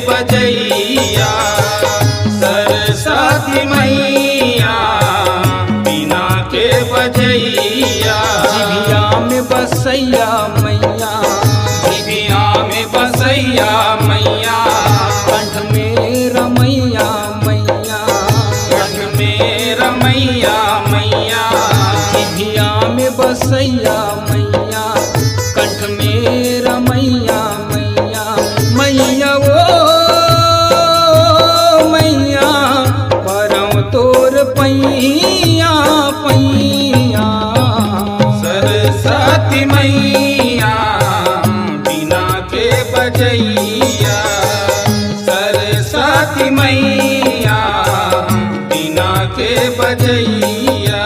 बजैया सरस्वती मैया बीना के बजैया। जिभिया में बसैया मैया, जिभिया में बसैया मैया, कंठ में रमैया मैया, कंठ में रमैया मैया। जिभिया में बसैया मैया, कंठ में रमैया मैया। मैया ओ मैया परम तोर पैया पैया। सरस्वती मैया बीना के बजैया, सरस्वती मैया बीना के बजैया।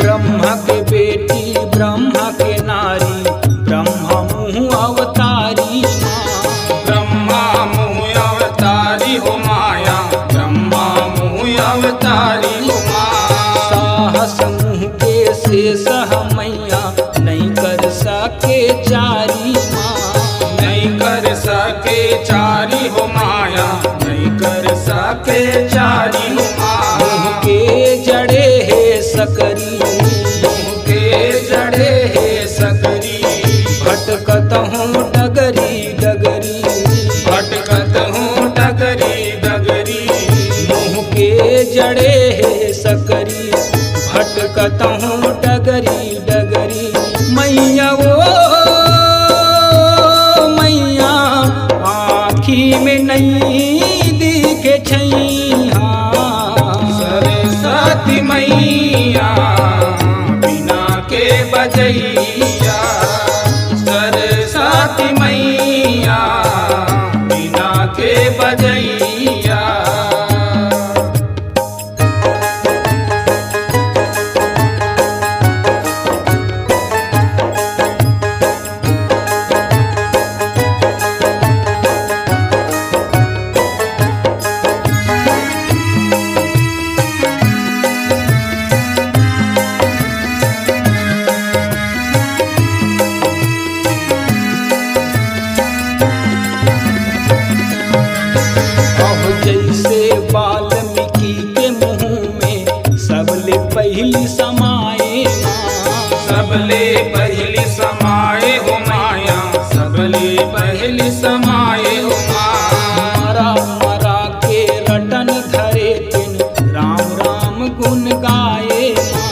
ब्रह्मा के बेटी ब्रह्मा के नारी, ब्रह्मा मुँह अवतारी माँ। ब्रह्मा मुँह अवतारी हो माया, ब्रह्मा मुँह अवतारी हो माँ। साहस मुँह के शेष मैया, नहीं कर सके चारी माँ। नहीं कर सके चारी हो माया, नहीं कर सके चारी हो माँ। मुँह के जड़े है सकरी, मुँह के जड़े है सकरी, भटकत हूँ डगरी डगरी, भटकत हूँ डगरी डगरी। मुँह के जड़े है सकरी, भटकत हूँ डगरी डगरी। मैया वो मैया आँखी में नहीं दिखे छैया। सरस्वती मैया बीना के बजैया, सरस्वती मैया बीना के बजैया। अब जैसे वाल्मीकि के मुँह में सबले पहली समाए माँ। सबले पहली समाए हो माया, सबले पहली समाए हो माँ। मरा मरा के रटन धरे तिन, राम राम गुण गाए माँ।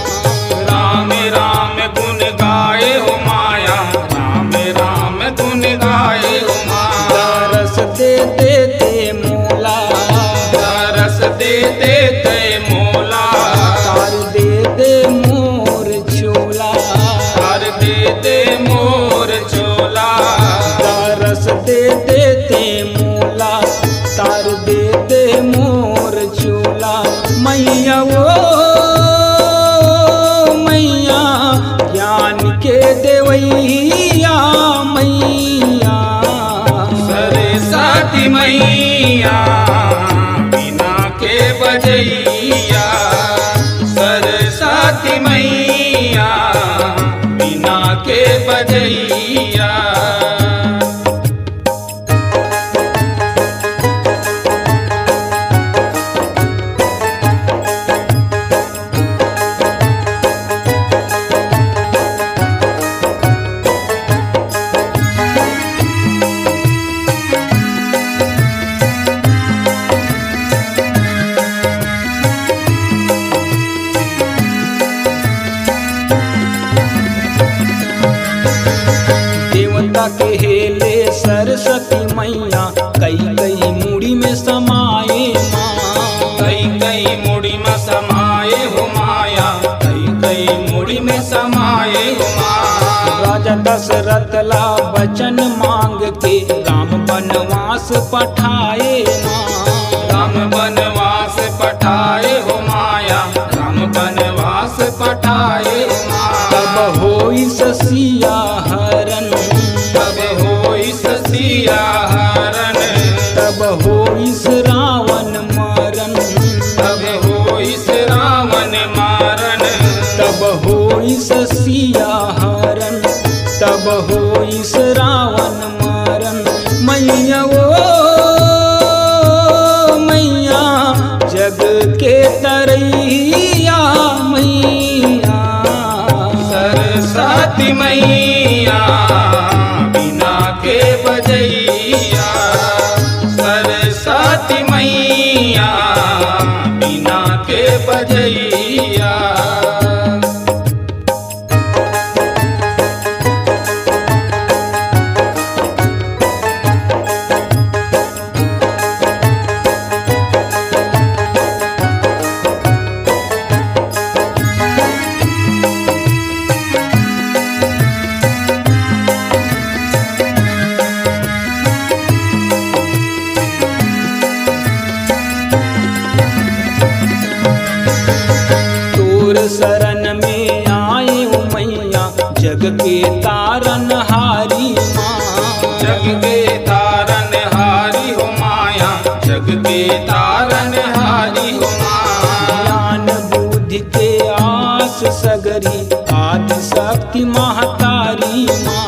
राम राम गुण गाए हो माया, राम राम गुण गाए हो माँ। दरस दे देते मोला, रस दे देते मोला, तार दे दे मोर छोला। हर दे दे मोर चोला। दरस दे देते मोला, तार दे दे मोर छोला। मैया वो मैया ज्ञान के देवैया मैया। सरस्वती मैया बीना के बजैया, सरस्वती मैया बीना के बजैया। देवता के हेले सरस्वती मैया, कई कई मुड़ी में समाए माँ। कई कई मुड़ी में समाए हो माया, कई कई मुड़ी में समाए हो माँ। राजा दशरथ ला वचन मांग के, राम वनवास पठाए माँ। बनवास पठाए हो माया, राम बनवास पठाए माया। तब होई ससिया हरण, तब होई ससिया हरण, तब होई रावण मरण, तब होई रावण मारन। तब होई ससिया हरण, तब होई रावण मरण। मैया ओ मैया जग के तरैया मैया, सरस्वती मैया बिना के बजैया, सरस्वती मैया बिना के बजैया। शरण में आए हो मैया जग के तारन हारी माँ, जग के तारन हारी हो माया, जग के तारन हारी हो माया। ज्ञान बुद्धि के आस सगरी आदि शक्ति महतारी माँ,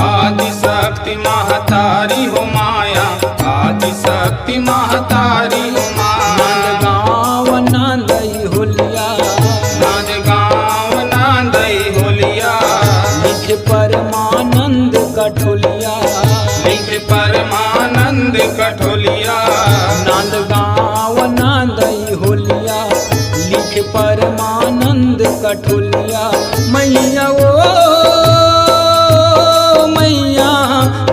आदि शक्ति महतारी हो माया, आदि शक्ति महतारी हो माया। गाँव नंदई होलिया, गाँव नांदई होलिया, लिख परमानंद कठोलिया, लिख परमानंद कठोलिया। नंद गाँव नंदई होलिया, लिख परमानंद कठोलिया। मैया ओ मैया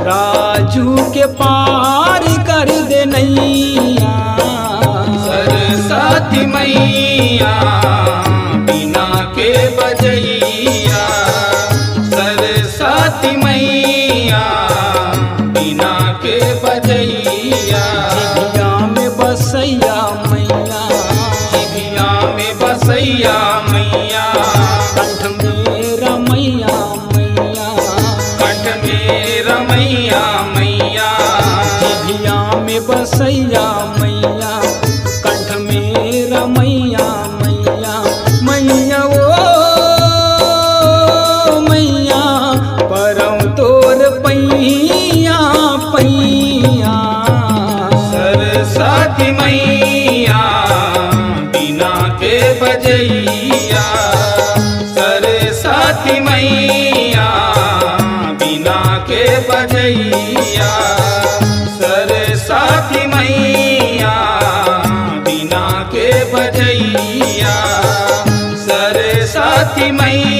राजू के पार कर दे नैया, सरस्वती मैया बिना के बजैया, सरस्वती मैया बिना के बजैया। जिभिया में बसैया मैया, जिभिया में बसैया मैया, कंठ में रमैया मैया, कंठ में रमैया मैया। जिभिया में बसैया मैया, कंठ में रमैया मैया। मैया ओ मैया परम तोर पैया पैया, सरस्वती मैया बिना के बजैया, सरस्वती मैया बिना के बजैया, सरस्वती मैया बिना के बजैया, सरस्वती मैया।